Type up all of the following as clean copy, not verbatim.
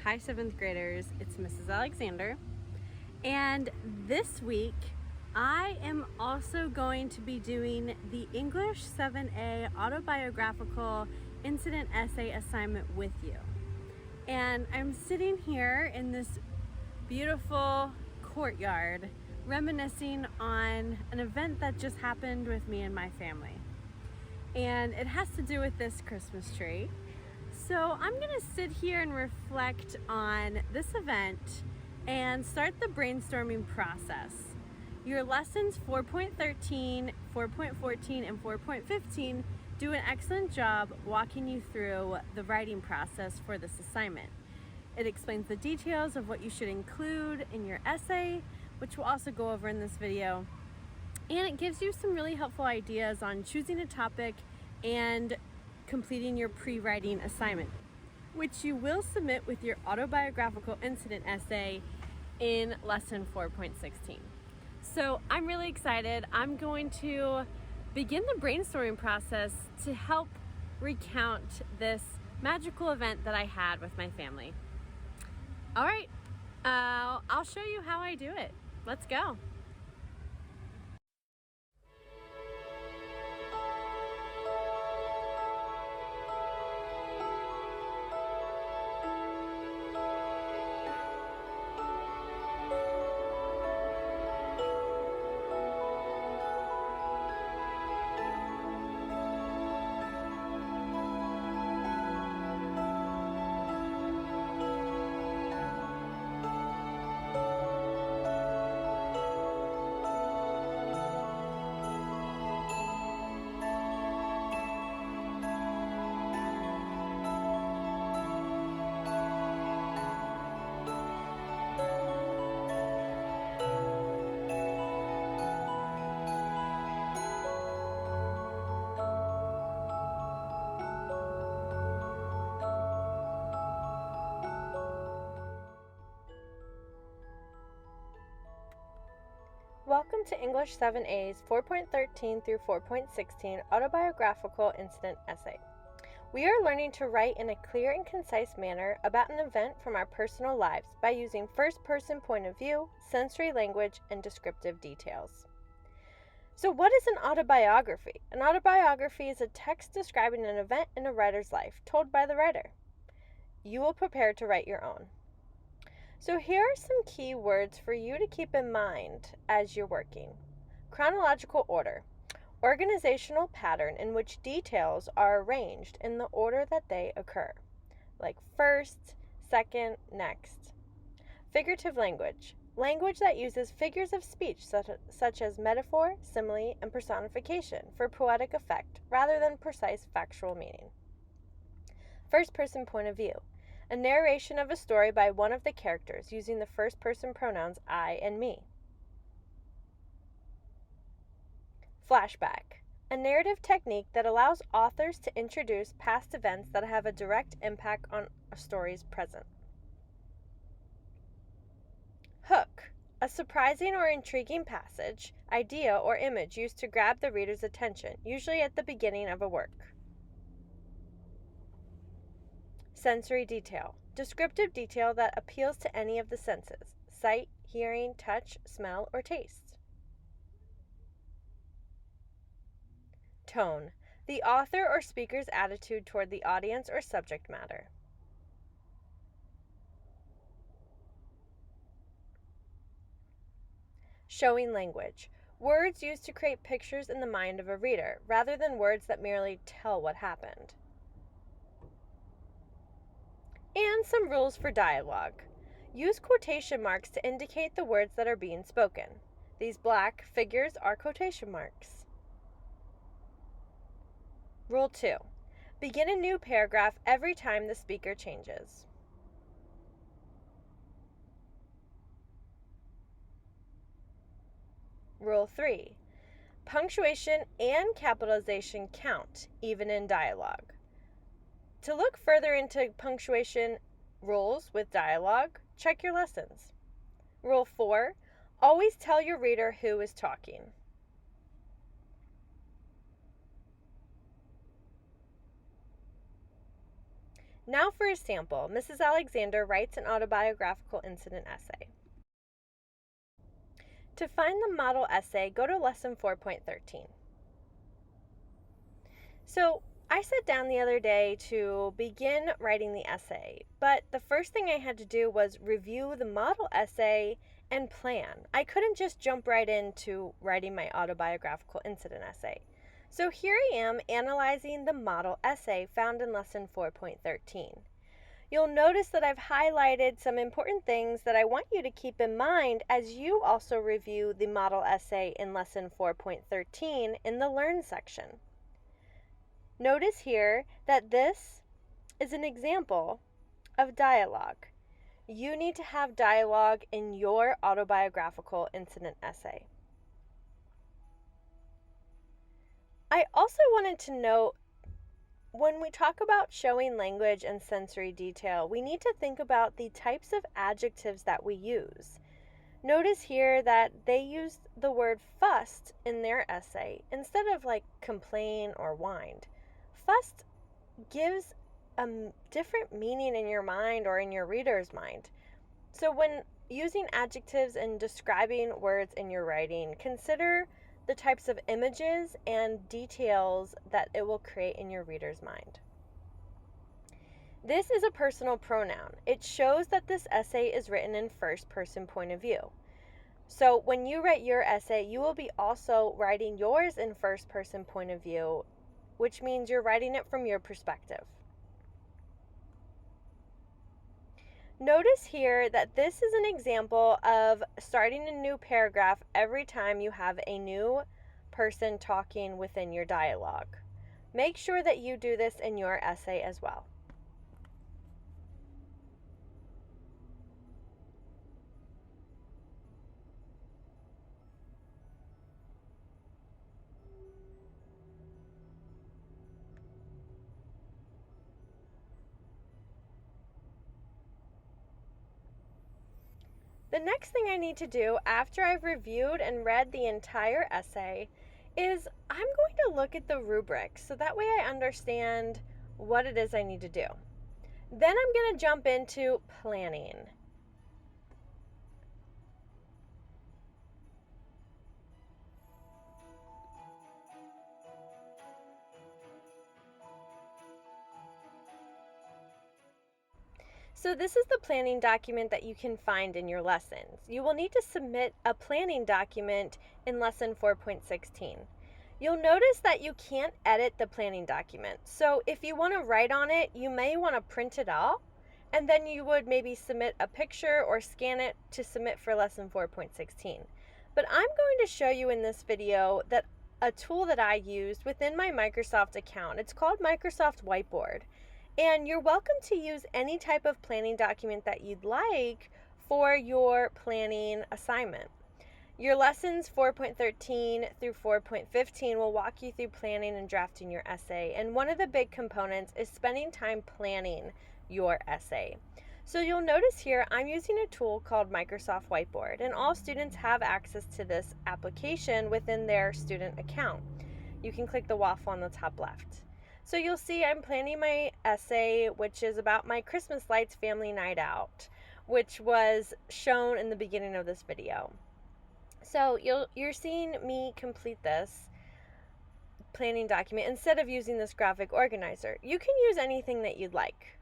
Hi 7th graders, it's Mrs. Alexander, and this week I am also going to be doing the English 7A Autobiographical Incident Essay assignment with you. And I'm sitting here in this beautiful courtyard reminiscing on an event that just happened with me and my family. And it has to do with this Christmas tree. So I'm gonna sit here and reflect on this event and start the brainstorming process. Your lessons 4.13, 4.14, and 4.15 do an excellent job walking you through the writing process for this assignment. It explains the details of what you should include in your essay, which we'll also go over in this video. And it gives you some really helpful ideas on choosing a topic and completing your pre-writing assignment, which you will submit with your autobiographical incident essay in lesson 4.16. So I'm really excited. I'm going to begin the brainstorming process to help recount this magical event that I had with my family. All right, I'll show you how I do it. Let's go. Welcome to English 7A's 4.13 through 4.16 Autobiographical Incident Essay. We are learning to write in a clear and concise manner about an event from our personal lives by using first-person point of view, sensory language, and descriptive details. So what is an autobiography? An autobiography is a text describing an event in a writer's life told by the writer. You will prepare to write your own. So here are some key words for you to keep in mind as you're working. Chronological order, organizational pattern in which details are arranged in the order that they occur, like first, second, next. Figurative language, language that uses figures of speech such as metaphor, simile, and personification for poetic effect rather than precise factual meaning. First person point of view, a narration of a story by one of the characters using the first-person pronouns I and me. Flashback, a narrative technique that allows authors to introduce past events that have a direct impact on a story's present. Hook, a surprising or intriguing passage, idea, or image used to grab the reader's attention, usually at the beginning of a work. Sensory detail, descriptive detail that appeals to any of the senses, sight, hearing, touch, smell, or taste. Tone, the author or speaker's attitude toward the audience or subject matter. Showing language, words used to create pictures in the mind of a reader, rather than words that merely tell what happened. And some rules for dialogue. Use quotation marks to indicate the words that are being spoken. These black figures are quotation marks. Rule 2. Begin a new paragraph every time the speaker changes. Rule 3. Punctuation and capitalization count, even in dialogue. To look further into punctuation rules with dialogue, check your lessons. Rule 4, always tell your reader who is talking. Now for a sample. Mrs. Alexander writes an autobiographical incident essay. To find the model essay, go to lesson 4.13. So I sat down the other day to begin writing the essay, but the first thing I had to do was review the model essay and plan. I couldn't just jump right into writing my autobiographical incident essay. So here I am analyzing the model essay found in lesson 4.13. You'll notice that I've highlighted some important things that I want you to keep in mind as you also review the model essay in lesson 4.13 in the Learn section. Notice here that this is an example of dialogue. You need to have dialogue in your autobiographical incident essay. I also wanted to note, when we talk about showing language and sensory detail, we need to think about the types of adjectives that we use. Notice here that they used the word fussed in their essay instead of like complain or whined. Fussed gives a different meaning in your mind or in your reader's mind. So when using adjectives and describing words in your writing, consider the types of images and details that it will create in your reader's mind. This is a personal pronoun. It shows that this essay is written in first person point of view. So when you write your essay, you will be also writing yours in first person point of view, which means you're writing it from your perspective. Notice here that this is an example of starting a new paragraph every time you have a new person talking within your dialogue. Make sure that you do this in your essay as well. The next thing I need to do after I've reviewed and read the entire essay is I'm going to look at the rubric so that way I understand what it is I need to do. Then I'm going to jump into planning. So this is the planning document that you can find in your lessons. You will need to submit a planning document in lesson 4.16. You'll notice that you can't edit the planning document. So if you want to write on it, you may want to print it out, and then you would maybe submit a picture or scan it to submit for lesson 4.16. But I'm going to show you in this video that a tool that I used within my Microsoft account. It's called Microsoft Whiteboard. And you're welcome to use any type of planning document that you'd like for your planning assignment. Your lessons 4.13 through 4.15 will walk you through planning and drafting your essay. And one of the big components is spending time planning your essay. So you'll notice here I'm using a tool called Microsoft Whiteboard, and all students have access to this application within their student account. You can click the waffle on the top left. So you'll see I'm planning my essay, which is about my Christmas lights family night out, which was shown in the beginning of this video. So you're seeing me complete this planning document instead of using this graphic organizer. You can use anything that you'd like.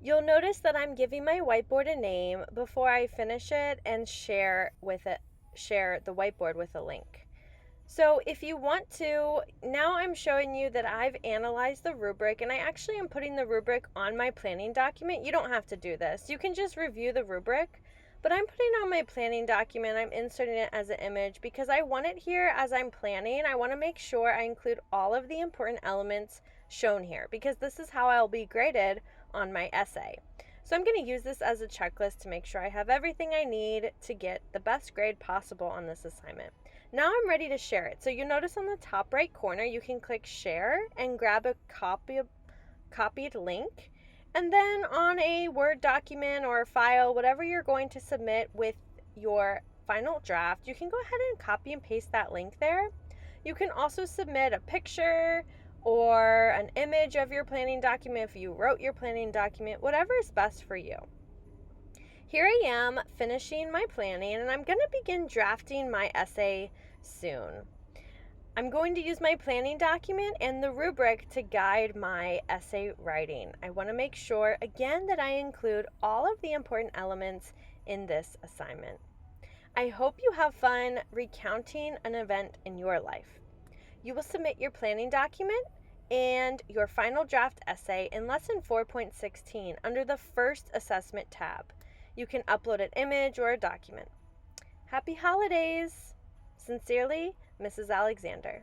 You'll notice that I'm giving my whiteboard a name before I finish it and share the whiteboard with a link. So if you want to, now I'm showing you that I've analyzed the rubric, and I actually am putting the rubric on my planning document. You don't have to do this. You can just review the rubric, but I'm putting on my planning document. I'm inserting it as an image because I want it here as I'm planning. I want to make sure I include all of the important elements shown here because this is how I'll be graded on my essay. So I'm going to use this as a checklist to make sure I have everything I need to get the best grade possible on this assignment. Now I'm ready to share it. So you notice on the top right corner, you can click share and grab a copied link. And then on a Word document or a file, whatever you're going to submit with your final draft, you can go ahead and copy and paste that link there. You can also submit a picture or an image of your planning document if you wrote your planning document, whatever is best for you. Here I am finishing my planning, and I'm going to begin drafting my essay soon. I'm going to use my planning document and the rubric to guide my essay writing. I want to make sure, again, that I include all of the important elements in this assignment. I hope you have fun recounting an event in your life. You will submit your planning document and your final draft essay in lesson 4.16 under the first assessment tab. You can upload an image or a document. Happy holidays! Sincerely, Mrs. Alexander.